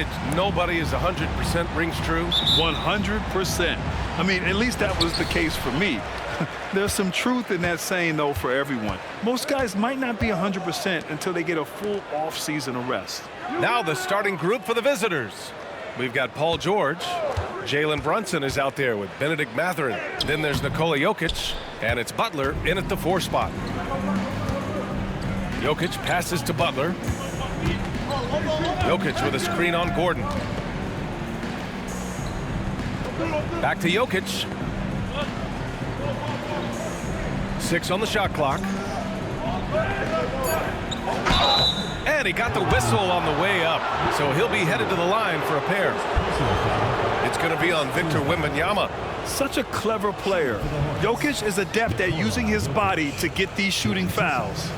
adage, nobody is 100% rings true. 100%. I mean, at least that was the case for me. There's some truth in that saying, though, for everyone. Most guys might not be 100% until they get a full off-season of rest. Now the starting group for the visitors. We've got Paul George. Jalen Brunson is out there with Benedict Mathurin. Then there's Nikola Jokic, and it's Butler in at the 4 spot. Jokic passes to Butler. Jokic with a screen on Gordon. Back to Jokic. 6 on the shot clock. And he got the whistle on the way up, so he'll be headed to the line for a pair. It's going to be on Victor Wembanyama. Such a clever player. Jokic is adept at using his body to get these shooting fouls.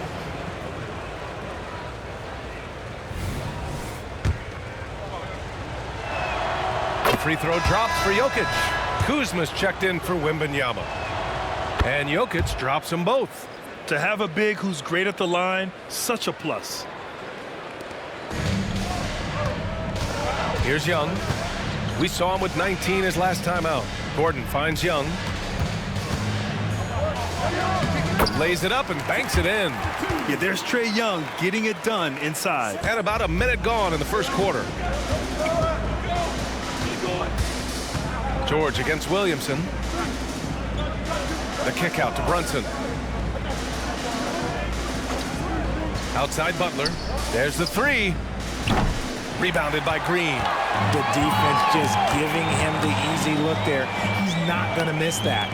Free throw drops for Jokic. Kuzma's checked in for Wembanyama. And Jokic drops them both. To have a big who's great at the line, such a plus. Here's Young. We saw him with 19 his last time out. Gordon finds Young. Lays it up and banks it in. Yeah, there's Trae Young getting it done inside. And about a minute gone in the first quarter. George against Williamson. The kick out to Brunson. Outside Butler. There's the 3. Rebounded by Green. The defense just giving him the easy look there. He's not going to miss that.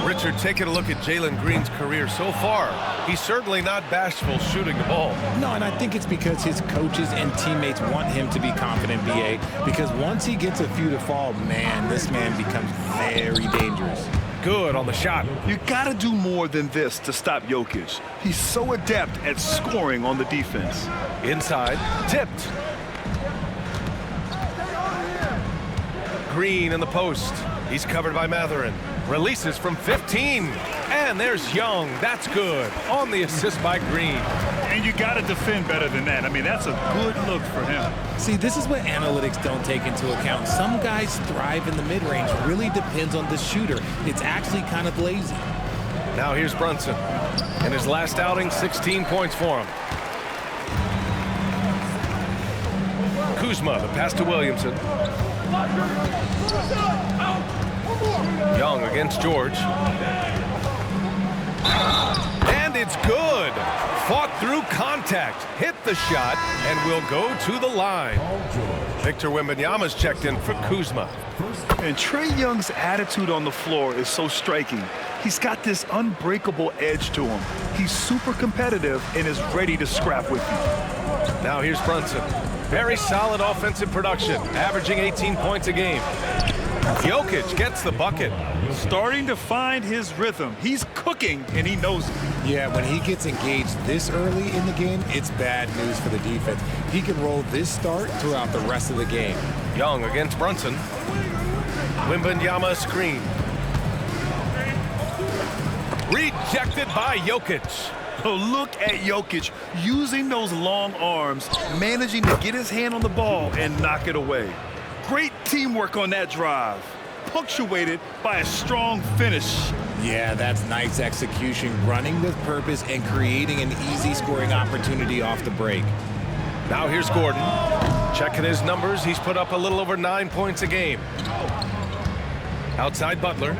Richard, taking a look at Jalen Green's career so far, he's certainly not bashful shooting the ball. No, and I think it's because his coaches and teammates want him to be confident, BA, because once he gets a few to fall, man, this man becomes very dangerous. Good on the shot. You got to do more than this to stop Jokic. He's so adept at scoring on the defense. Inside, tipped. Green in the post. He's covered by Mathurin. Releases from 15. And there's Young. That's good. On the assist by Green. And you got to defend better than that. I mean, that's a good look for him. See, this is what analytics don't take into account. Some guys thrive in the mid-range. Really depends on the shooter. It's actually kind of lazy. Now here's Brunson. In his last outing, 16 points for him. Kuzma, the pass to Williamson. Young against George. And it's good. Fought through contact. Hit the shot and will go to the line. Victor Wembanyama's checked in for Kuzma. And Trae Young's attitude on the floor is so striking. He's got this unbreakable edge to him. He's super competitive and is ready to scrap with you. Now here's Brunson. Very solid offensive production, averaging 18 points a game. Jokic gets the bucket. Starting to find his rhythm. He's cooking, and he knows it. Yeah, when he gets engaged this early in the game, it's bad news for the defense. He can roll this start throughout the rest of the game. Young against Brunson. Wembanyama screen. Rejected by Jokic. Oh, look at Jokic using those long arms, managing to get his hand on the ball and knock it away. Great teamwork on that drive, punctuated by a strong finish. Yeah, that's nice execution, running with purpose and creating an easy scoring opportunity off the break. Now here's Gordon. Checking his numbers, he's put up a little over 9 points a game. Outside Butler.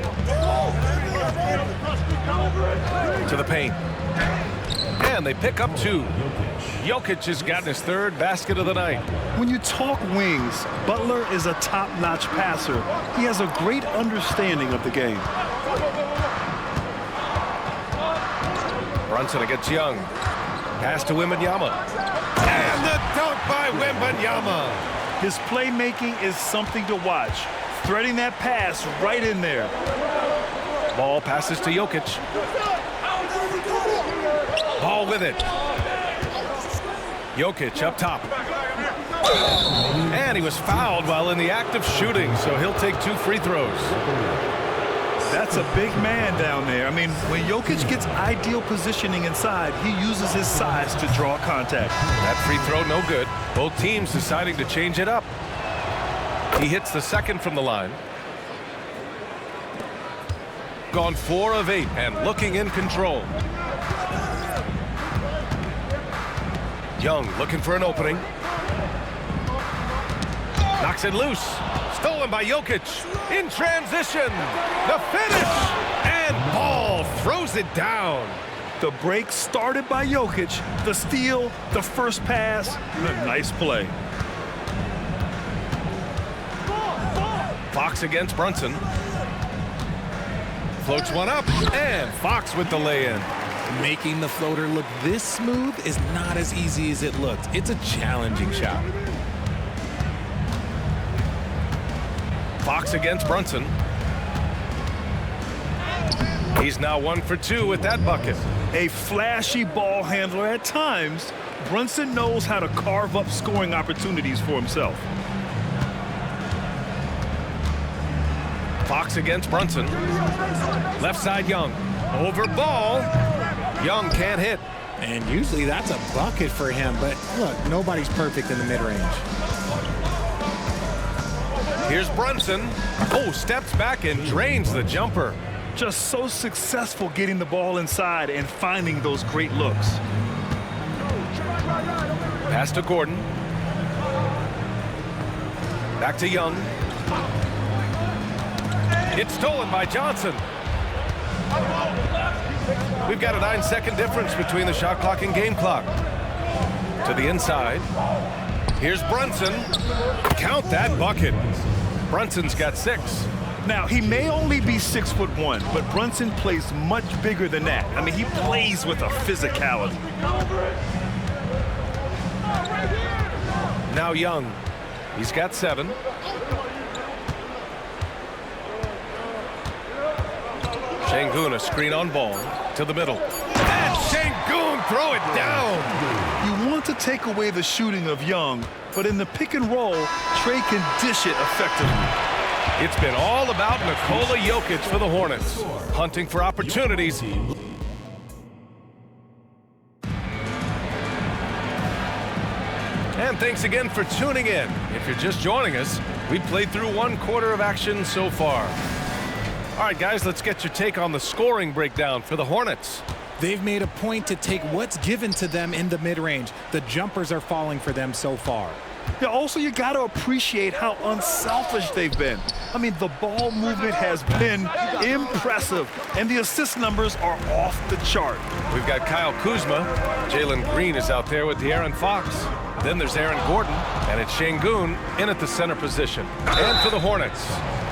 To the paint. And they pick up 2. Jokic has gotten his 3rd basket of the night. When you talk wings, Butler is a top-notch passer. He has a great understanding of the game. Brunson against Young. Pass to Wembanyama. And the dunk by Wembanyama. His playmaking is something to watch. Threading that pass right in there. Ball passes to Jokic. Ball with it. Jokic up top. And he was fouled while in the act of shooting, so he'll take 2 free throws. That's a big man down there. I mean, when Jokic gets ideal positioning inside, he uses his size to draw contact. That free throw no good. Both teams deciding to change it up. He hits the second from the line. Gone 4 of 8 and looking in control. Young looking for an opening. Knocks it loose. Stolen by Jokic. In transition. The finish. And Ball throws it down. The break started by Jokic. The steal, the first pass, a nice play. Fox against Brunson. Floats one up, and Fox with the lay-in. Making the floater look this smooth is not as easy as it looks. It's a challenging shot. Fox against Brunson. He's now 1 for 2 with that bucket. A flashy ball handler at times, Brunson knows how to carve up scoring opportunities for himself. Fox against Brunson. Left side Young. Over Ball. Young can't hit. And usually that's a bucket for him, but look, nobody's perfect in the mid-range. Here's Brunson. Oh, steps back and drains the jumper. Just so successful getting the ball inside and finding those great looks. Pass to Gordon. Back to Young. It's stolen by Johnson. We've got a 9-second difference between the shot clock and game clock. To the inside. Here's Brunson. Count that bucket. Brunson's got 6. Now, he may only be 6'1", but Brunson plays much bigger than that. I mean, he plays with a physicality. Now Young. He's got 7. Şengün, a screen on Ball to the middle. And Şengün throw it down. You want to take away the shooting of Young, but in the pick and roll, Trey can dish it effectively. It's been all about Nikola Jokic for the Hornets, hunting for opportunities. And thanks again for tuning in. If you're just joining us, we played through 1 quarter of action so far. All right, guys, let's get your take on the scoring breakdown for the Hornets. They've made a point to take what's given to them in the mid-range. The jumpers are falling for them so far. Yeah, also, you got to appreciate how unselfish they've been. I mean, the ball movement has been impressive, and the assist numbers are off the chart. We've got Kyle Kuzma. Jalen Green is out there with De'Aaron Fox. Then there's Aaron Gordon, and it's Şengün in at the center position. And for the Hornets,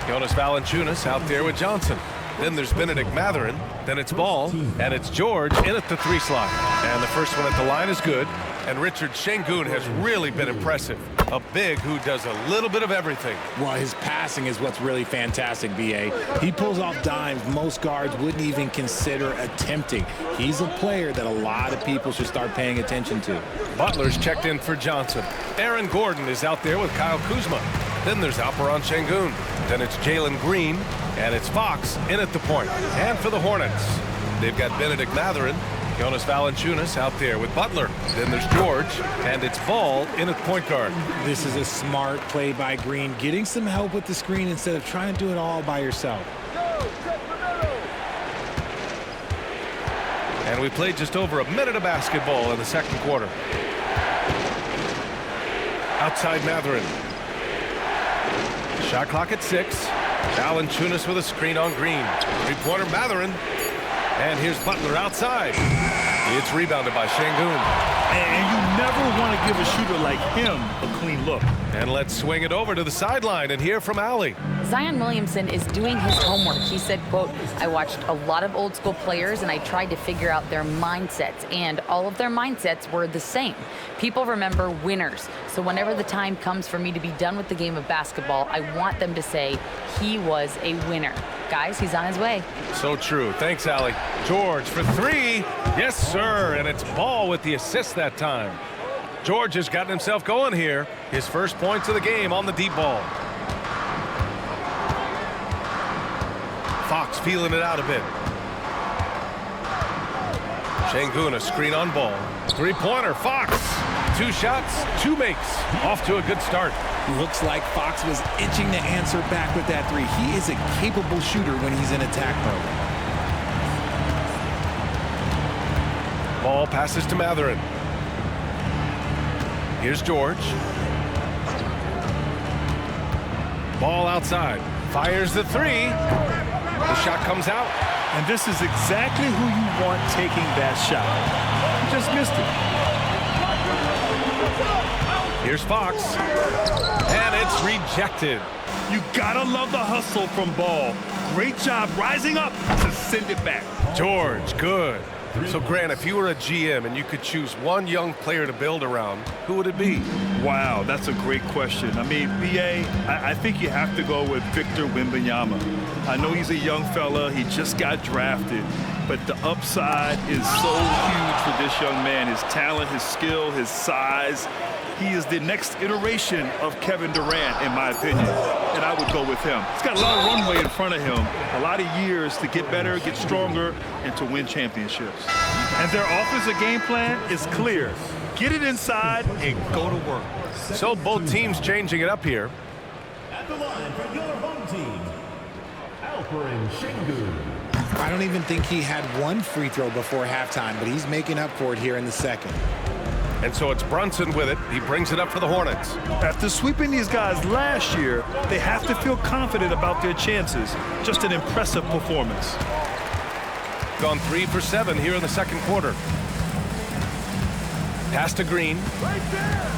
Jonas Valanciunas out there with Johnson. Then there's Bennedict Mathurin. Then it's Ball, and it's George in at the 3 slot. And the first one at the line is good. And Richard Şengün has really been impressive. A big who does a little bit of everything. Well, his passing is what's really fantastic, B.A. He pulls off dimes most guards wouldn't even consider attempting. He's a player that a lot of people should start paying attention to. Butler's checked in for Johnson. Aaron Gordon is out there with Kyle Kuzma. Then there's Alperen Şengün. Then it's Jalen Green. And it's Fox in at the point. And for the Hornets, they've got Bennedict Mathurin. Jonas Valanciunas out there with Butler. Then there's George, and it's Ball in at point guard. This is a smart play by Green, getting some help with the screen instead of trying to do it all by yourself. And we played just over a minute of basketball in the second quarter. Outside Mathurin. Shot clock at 6. Valanciunas with a screen on Green. 3-pointer Mathurin. And here's Butler outside. It's rebounded by Şengün. And you never want to give a shooter like him a clean look. And let's swing it over to the sideline and hear from Allie. Zion Williamson is doing his homework. He said, quote, "I watched a lot of old school players and I tried to figure out their mindsets, and all of their mindsets were the same. People remember winners. So whenever the time comes for me to be done with the game of basketball, I want them to say he was a winner." Guys, he's on his way. So true. Thanks, Allie. George for 3. Yes, sir. And it's Ball with the assist that time. George has gotten himself going here. His first points of the game on the deep ball. Fox feeling it out a bit. Şengün, a screen on Ball. 3-pointer, Fox. 2 shots, 2 makes. Off to a good start. Looks like Fox was itching to answer back with that 3. He is a capable shooter when he's in attack mode. Ball passes to Matherin. Here's George. Ball outside. Fires the 3. The shot comes out. And this is exactly who you want taking that shot. He just missed it. Here's Fox. And it's rejected. You gotta love the hustle from Ball. Great job rising up to send it back. George, good. So, Grant, if you were a GM and you could choose one young player to build around, who would it be? Wow, that's a great question. I mean, B.A., I think you have to go with Victor Wembanyama. I know he's a young fella. He just got drafted. But the upside is so huge for this young man. His talent, his skill, his size. He is the next iteration of Kevin Durant, in my opinion. And I would go with him. He's got a lot of runway in front of him. A lot of years to get better, get stronger, and to win championships. And their offensive game plan is clear. Get it inside and go to work. So both teams changing it up here. At the line for your home team, Alperen Şengün. I don't even think he had 1 free throw before halftime, but he's making up for it here in the second. And so it's Brunson with it. He brings it up for the Hornets. After sweeping these guys last year, they have to feel confident about their chances. Just an impressive performance. Gone 3 for 7 here in the second quarter. Pass to Green. Right there.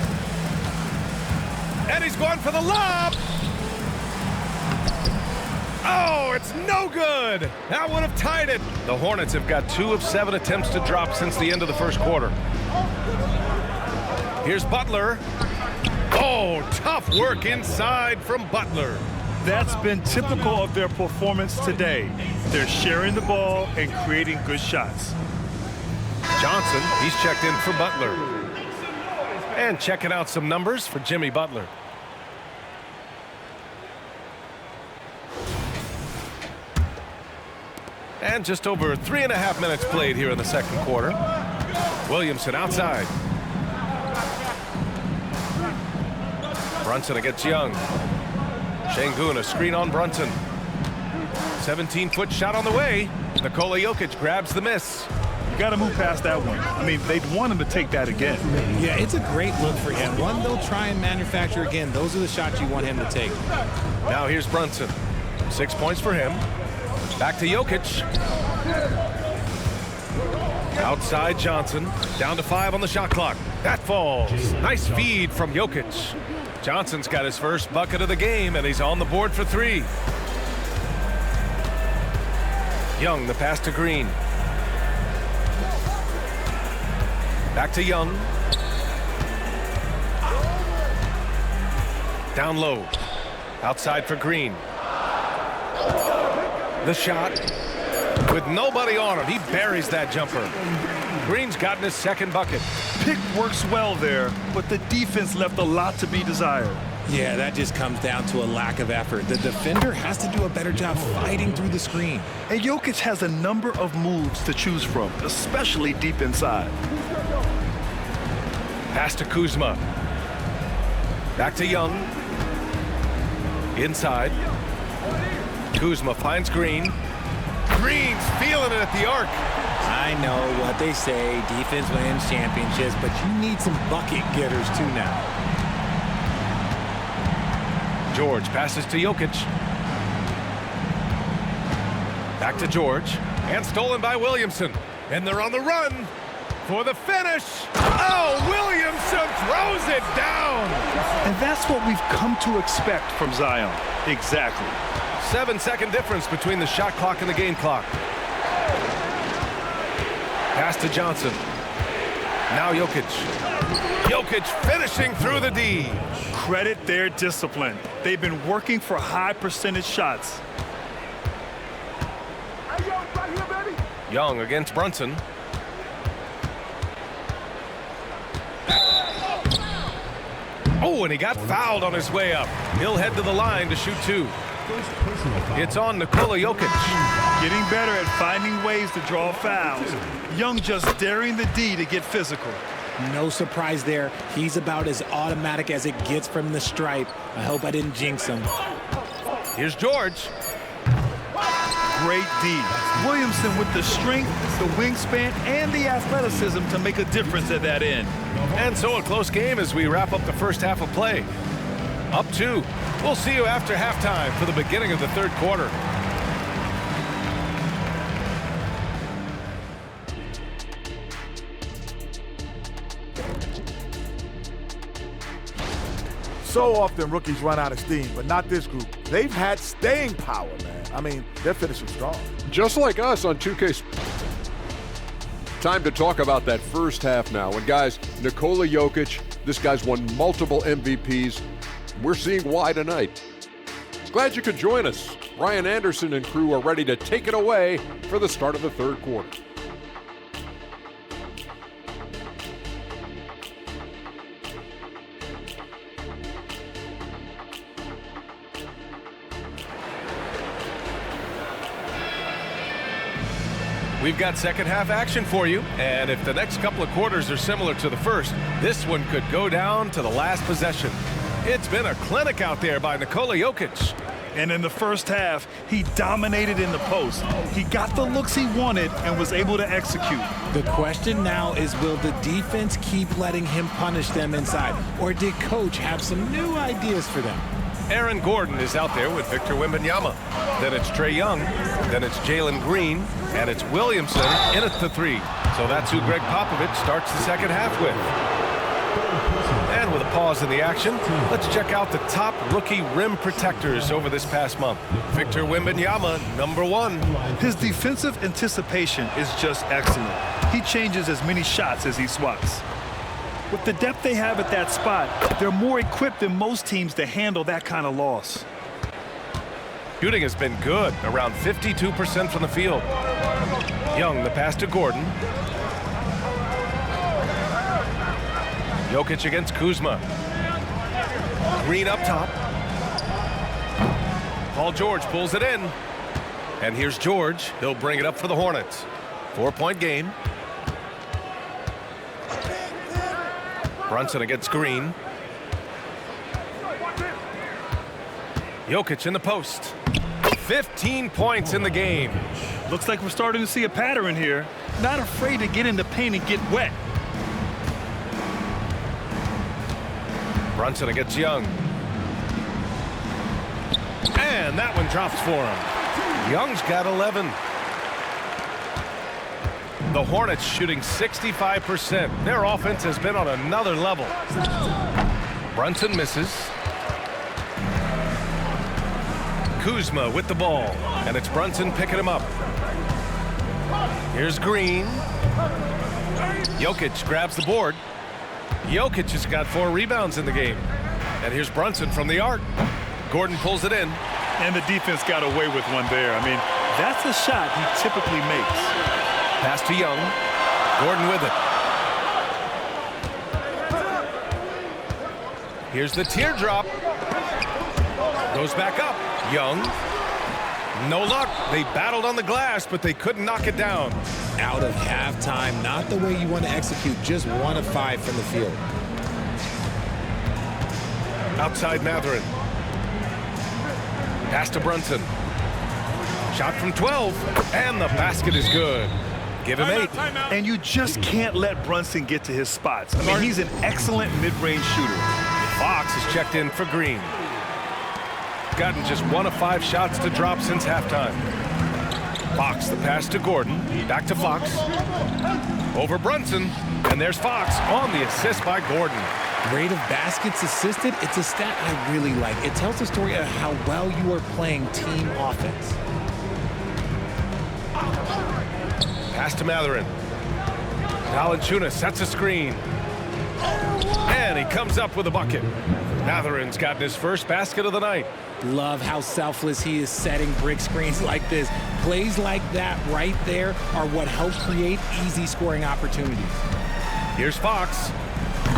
And he's going for the lob. Oh, it's no good. That would have tied it. The Hornets have got 2 of 7 attempts to drop since the end of the first quarter. Here's Butler. Oh, tough work inside from Butler. That's been typical of their performance today. They're sharing the ball and creating good shots. Johnson, he's checked in for Butler. And checking out some numbers for Jimmy Butler. And just over 3.5 minutes played here in the second quarter. Williamson outside. Brunson against Young. Şengün, a screen on Brunson. 17-foot shot on the way. Nikola Jokic grabs the miss. You got to move past that one. I mean, they'd want him to take that again. Yeah, it's a great look for him. One they'll try and manufacture again. Those are the shots you want him to take. Now here's Brunson. 6 points for him. Back to Jokic. Outside Johnson. Down to 5 on the shot clock. That falls. Nice feed from Jokic. Johnson's got his first bucket of the game, and he's on the board for 3. Young, the pass to Green. Back to Young. Down low. Outside for Green. The shot. With nobody on him, he buries that jumper. Green's gotten his second bucket. Pick works well there, but the defense left a lot to be desired. Yeah, that just comes down to a lack of effort. The defender has to do a better job fighting through the screen. And Jokic has a number of moves to choose from, especially deep inside. Pass to Kuzma. Back to Young. Inside. Kuzma finds Green. Green's feeling it at the arc. I know what they say, defense wins championships, but you need some bucket getters too now. George passes to Jokic. Back to George. And stolen by Williamson. And they're on the run for the finish. Oh, Williamson throws it down. And that's what we've come to expect from Zion. Exactly. 7-second difference between the shot clock and the game clock. Pass to Johnson. Now Jokic. Jokic finishing through the D. Credit their discipline. They've been working for high percentage shots. Young against Brunson. Oh, and he got fouled on his way up. He'll head to the line to shoot 2. It's on Nikola Jokic. Getting better at finding ways to draw fouls. Young just daring the D to get physical. No surprise there. He's about as automatic as it gets from the stripe. I hope I didn't jinx him. Here's George. Great D. Williamson with the strength, the wingspan, and the athleticism to make a difference at that end. And so a close game as we wrap up the first half of play. Up 2. We'll see you after halftime for the beginning of the third quarter. So often rookies run out of steam, but not this group. They've had staying power, man. I mean, they're finishing strong. Just like us on 2K. Time to talk about that first half now. And guys, Nikola Jokic, this guy's won multiple MVPs. We're seeing why tonight. Glad you could join us. Ryan Anderson and crew are ready to take it away for the start of the third quarter. We've got second half action for you, and if the next couple of quarters are similar to the first, this one could go down to the last possession. It's been a clinic out there by Nikola Jokic. And in the first half, he dominated in the post. He got the looks he wanted and was able to execute. The question now is, will the defense keep letting him punish them inside, or did coach have some new ideas for them? Aaron Gordon is out there with Victor Wembanyama. Then it's Trae Young. Then it's Jalen Green. And it's Williamson in at the 3. So that's who Greg Popovich starts the second half with. And with a pause in the action, let's check out the top rookie rim protectors over this past month. Victor Wembanyama, number 1. His defensive anticipation is just excellent. He changes as many shots as he swats. With the depth they have at that spot, they're more equipped than most teams to handle that kind of loss. Shooting has been good, around 52% from the field. Young, the pass to Gordon. Jokic against Kuzma. Green up top. Paul George pulls it in. And here's George. He'll bring it up for the Hornets. 4-point game. Brunson against Green. Jokic in the post. 15 points in the game. Looks like we're starting to see a pattern here. Not afraid to get in the paint and get wet. Brunson against Young. And that one drops for him. Young's got 11. The Hornets shooting 65%. Their offense has been on another level. Brunson misses. Kuzma with the ball, and it's Brunson picking him up. Here's Green. Jokic grabs the board. Jokic has got 4 rebounds in the game. And here's Brunson from the arc. Gordon pulls it in. And the defense got away with one there. I mean, that's a shot he typically makes. Pass to Young. Gordon with it. Here's the teardrop. Goes back up. Young. No luck. They battled on the glass, but they couldn't knock it down. Out of halftime, not the way you want to execute, just 1 of 5 from the field. Outside Matherin. Pass to Brunson. Shot from 12, and the basket is good. Give him 8. And you just can't let Brunson get to his spots. I mean, he's an excellent mid-range shooter. Fox is checked in for Green. Gotten just 1 of 5 shots to drop since halftime. Fox, the pass to Gordon. Back to Fox. Over Brunson. And there's Fox on the assist by Gordon. Rate of baskets assisted, it's a stat I really like. It tells the story of how well you are playing team offense. Pass to Matherin. Valanciunas sets a screen. And he comes up with a bucket. Matherin's gotten his first basket of the night. Love how selfless he is setting brick screens like this. Plays like that right there are what help create easy scoring opportunities. Here's Fox.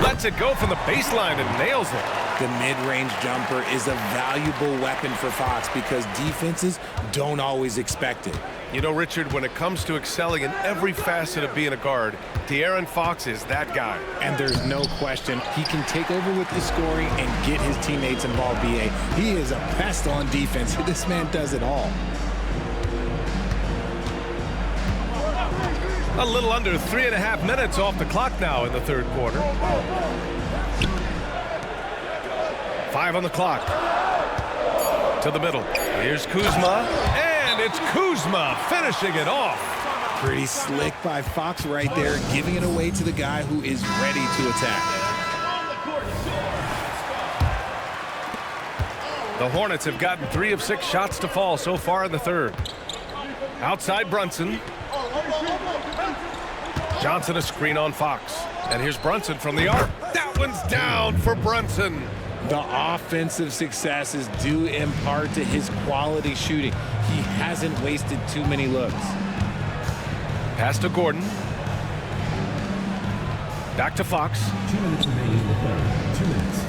Lets it go from the baseline and nails it. The mid-range jumper is a valuable weapon for Fox because defenses don't always expect it. You know, Richard, when it comes to excelling in every facet of being a guard, De'Aaron Fox is that guy. And there's no question he can take over with the scoring and get his teammates involved, B.A. He is a pest on defense. This man does it all. A little under 3.5 minutes off the clock now in the third quarter. 5 on the clock. To the middle. Here's Kuzma. And it's Kuzma finishing it off. Pretty slick by Fox right there, giving it away to the guy who is ready to attack. The Hornets have gotten 3 of 6 shots to fall so far in the third. Outside Brunson. Johnson a screen on Fox. And here's Brunson from the arc. That one's down for Brunson. The offensive success is due in part to his quality shooting. He hasn't wasted too many looks. Pass to Gordon. Back to Fox. 2 minutes remaining in the third. 2 minutes.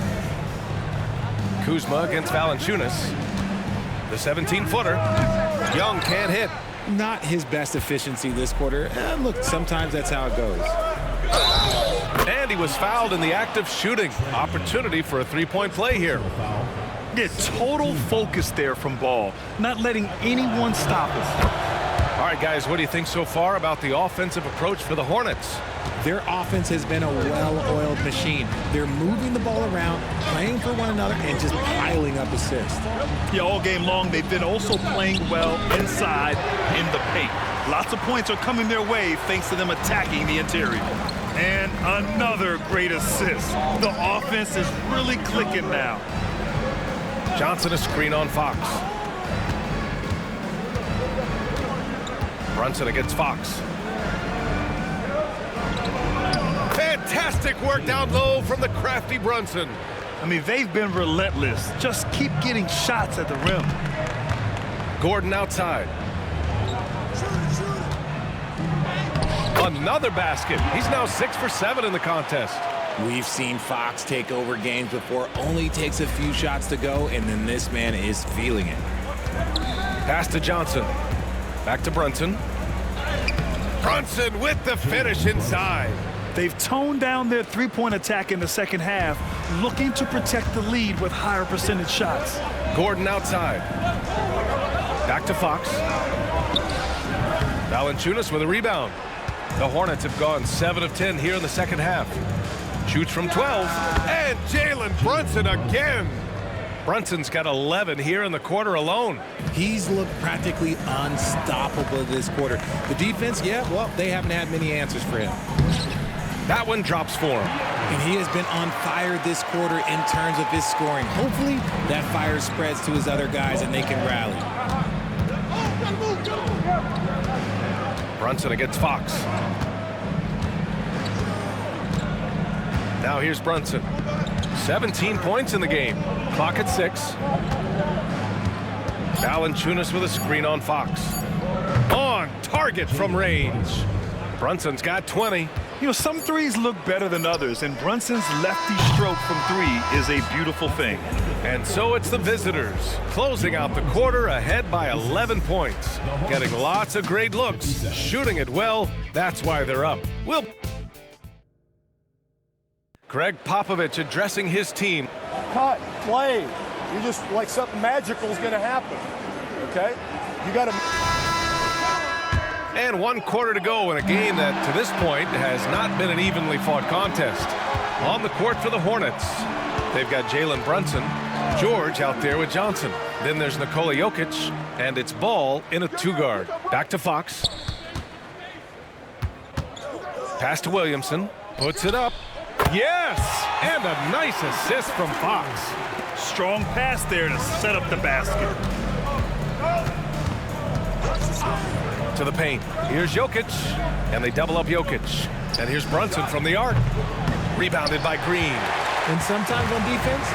Kuzma against Valanciunas. The 17-footer. Young can't hit. Not his best efficiency this quarter. Look, sometimes that's how it goes. And he was fouled in the act of shooting. Opportunity for a three-point play here. Yeah, total focus there from Ball. Not letting anyone stop us. All right, guys, what do you think so far about the offensive approach for the Hornets? Their offense has been a well-oiled machine. They're moving the ball around, playing for one another, and just piling up assists. Yeah, all game long, they've been also playing well inside in the paint. Lots of points are coming their way thanks to them attacking the interior. And another great assist. The offense is really clicking now. Johnson a screen on Fox. Brunson against Fox. Fantastic work down low from the crafty Brunson. I mean, they've been relentless. Just keep getting shots at the rim. Gordon outside. Another basket. He's now 6 for 7 in the contest. We've seen Fox take over games before. Only takes a few shots to go, and then this man is feeling it. Pass to Johnson. Back to Brunson. Brunson with the finish inside. They've toned down their three-point attack in the second half, looking to protect the lead with higher percentage shots. Gordon outside. Back to Fox. Valanciunas with a rebound. The Hornets have gone 7 of 10 here in the second half. Shoots from 12. And Jalen Brunson again. Brunson's got 11 here in the quarter alone. He's looked practically unstoppable this quarter. The defense, yeah, well, they haven't had many answers for him. That one drops for him. And he has been on fire this quarter in terms of his scoring. Hopefully, that fire spreads to his other guys and they can rally. Brunson against Fox. Now here's Brunson. 17 points in the game. Clock at 6. Valanciunas with a screen on Fox. On target from range. Brunson's got 20. You know, some threes look better than others, and Brunson's lefty stroke from 3 is a beautiful thing. And so it's the visitors, closing out the quarter ahead by 11 points. Getting lots of great looks, shooting it well, that's why they're up. Greg Popovich addressing his team. Cut, play. You just, like something magical is going to happen, okay? You got to... And 1 quarter to go in a game that, to this point, has not been an evenly fought contest. On the court for the Hornets, they've got Jalen Brunson, George out there with Johnson. Then there's Nikola Jokic, and it's Ball in a 2-guard. Back to Fox. Pass to Williamson. Puts it up. Yes! And a nice assist from Fox. Strong pass there to set up the basket. To the paint. Here's Jokic, and they double up Jokic. And here's Brunson from the arc. Rebounded by Green. And sometimes on defense,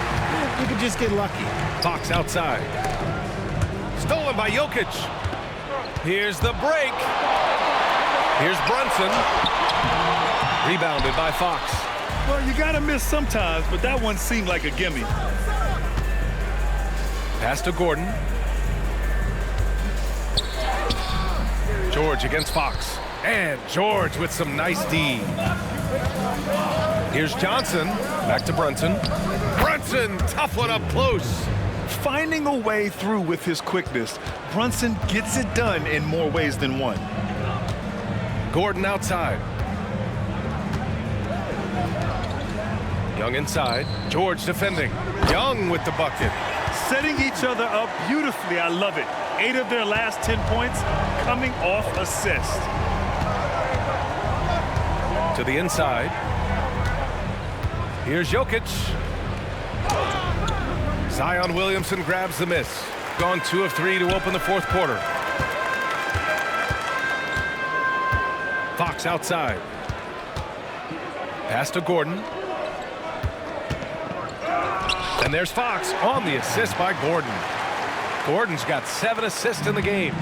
you could just get lucky. Fox outside. Stolen by Jokic. Here's the break. Here's Brunson. Rebounded by Fox. Well, you got to miss sometimes, but that one seemed like a gimme. Pass to Gordon. George against Fox. And George with some nice D. Here's Johnson. Back to Brunson. Brunson, tough one up close. Finding a way through with his quickness, Brunson gets it done in more ways than one. Gordon outside. Young inside. George defending. Young with the bucket. Setting each other up beautifully. I love it. 8 of their last 10 points coming off assist. To the inside. Here's Jokic. Zion Williamson grabs the miss. Gone 2 of 3 to open the fourth quarter. Fox outside. Pass to Gordon. And there's Fox on the assist by Gordon. Gordon's got 7 assists in the game.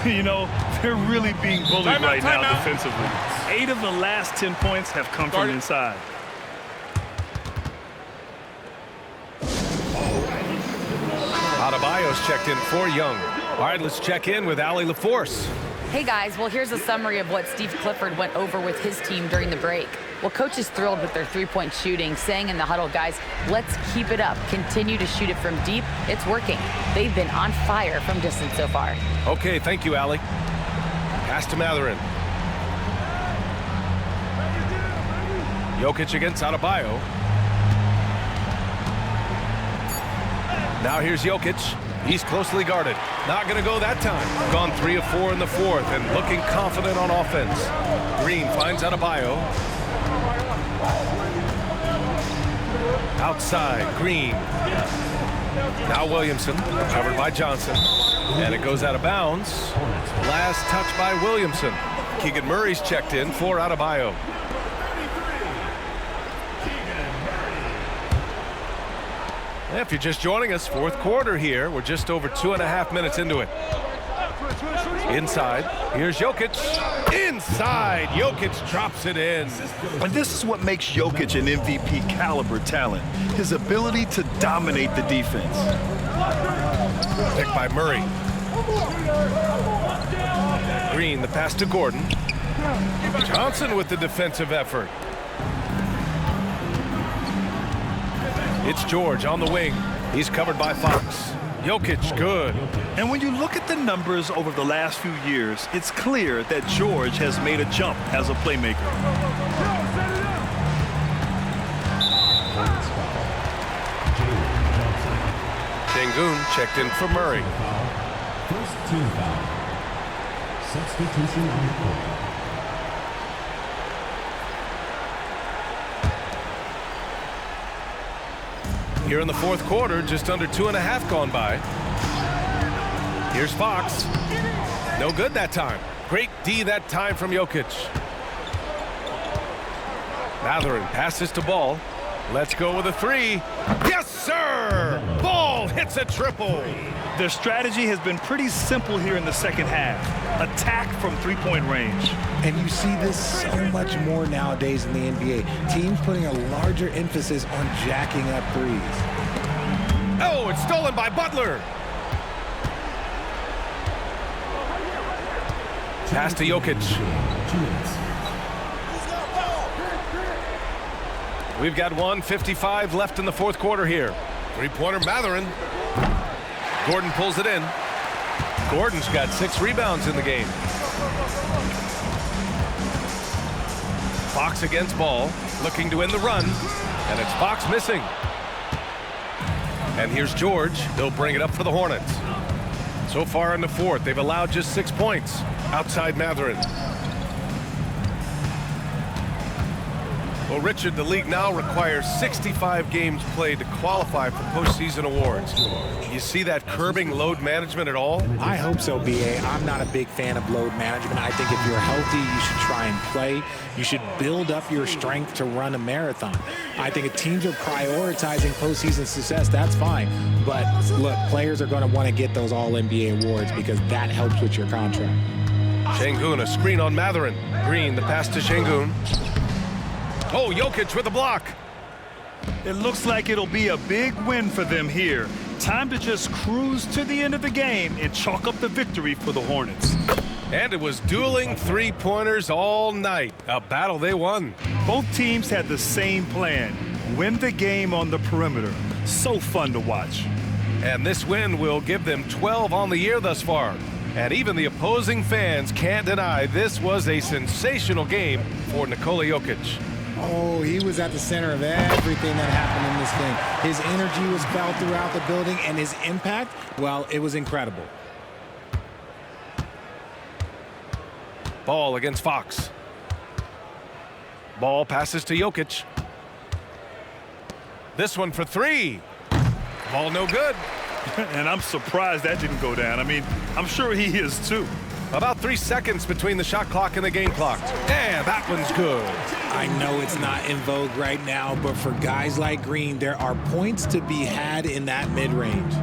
You know, they're really being bullied right now defensively. 8 of the last 10 points have come from inside. Adebayo's checked in for Young. All right, let's check in with Allie LaForce. Hey guys, well here's a summary of what Steve Clifford went over with his team during the break. Well, coach is thrilled with their three-point shooting, saying in the huddle, guys, let's keep it up. Continue to shoot it from deep. It's working. They've been on fire from distance so far. Okay, thank you, Allie. Pass to Matherin. Jokic against Adebayo. Now here's Jokic. He's closely guarded. Not going to go that time. Gone 3 of 4 in the fourth and looking confident on offense. Green finds Adebayo. Outside, Green. Now Williamson, covered by Johnson. And it goes out of bounds. Last touch by Williamson. Keegan Murray's checked in for Adebayo. If you're just joining us, fourth quarter here. We're just over 2.5 minutes into it. Inside, here's Jokic. Inside, Jokic drops it in. And this is what makes Jokic an MVP caliber talent. His ability to dominate the defense. Picked by Murray. Green, the pass to Gordon. Johnson with the defensive effort. It's George on the wing. He's covered by Fox. Jokic, good. And when you look at the numbers over the last few years, it's clear that George has made a jump as a playmaker. Şengün checked in for Murray. First team foul. Substitution on the court. Here in the fourth quarter, just under 2.5 gone by. Here's Fox. No good that time. Great D that time from Jokic. Matherin passes to Ball. Let's go with a 3. Yes, sir! Ball hits a triple. Their strategy has been pretty simple here in the second half. Attack from three-point range. And you see this so much more nowadays in the NBA. Teams putting a larger emphasis on jacking up threes. Oh, it's stolen by Butler. Pass to Jokic. We've got 1:55 left in the fourth quarter here. Three-pointer Matherin. Gordon pulls it in. Gordon's got 6 rebounds in the game. Fox against Ball, looking to end the run, and it's Fox missing. And here's George. He'll bring it up for the Hornets. So far in the fourth, they've allowed just 6 points. Outside Matherin. Well, Richard, the league now requires 65 games played to qualify for postseason awards. You see that curbing load management at all? I hope so, B.A. I'm not a big fan of load management. I think if you're healthy, you should try and play. You should build up your strength to run a marathon. I think if teams are prioritizing postseason success, that's fine. But, look, players are going to want to get those All-NBA awards because that helps with your contract. Şengün, a screen on Matherin. Green, the pass to Şengün. Oh, Jokic with a block. It looks like it'll be a big win for them here. Time to just cruise to the end of the game and chalk up the victory for the Hornets. And it was dueling three-pointers all night. A battle they won. Both teams had the same plan. Win the game on the perimeter. So fun to watch. And this win will give them 12 on the year thus far. And even the opposing fans can't deny this was a sensational game for Nikola Jokic. Oh, he was at the center of everything that happened in this thing. His energy was felt throughout the building, and his impact, well, it was incredible. Ball against Fox. Ball passes to Jokic. This one for three. Ball no good. And I'm surprised that didn't go down. I mean, I'm sure he is too. About 3 seconds between the shot clock and the game clock. And that one's good. I know it's not in vogue right now, but for guys like Green, there are points to be had in that mid-range.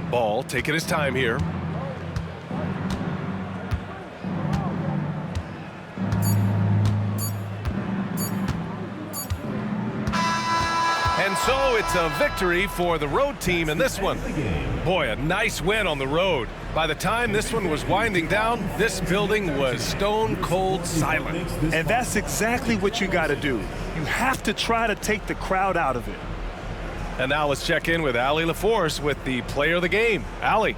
Ball taking his time here. And so it's a victory for the road team in this one. Boy, a nice win on the road. By the time this one was winding down, this building was stone cold silent. And that's exactly what you got to do. You have to try to take the crowd out of it. And now let's check in with Allie LaForce with the player of the game. Allie.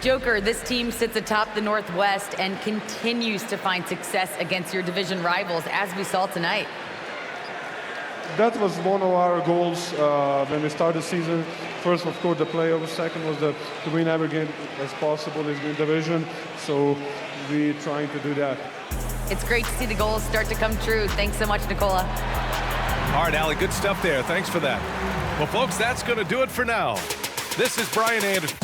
Joker, this team sits atop the Northwest and continues to find success against your division rivals, as we saw tonight. That was one of our goals when we started the season. First, of course, the playoffs. Second was to win every game as possible in the division. So we're trying to do that. It's great to see the goals start to come true. Thanks so much, Nikola. All right, Allie, good stuff there. Thanks for that. Well, folks, that's going to do it for now. This is Brian Anderson.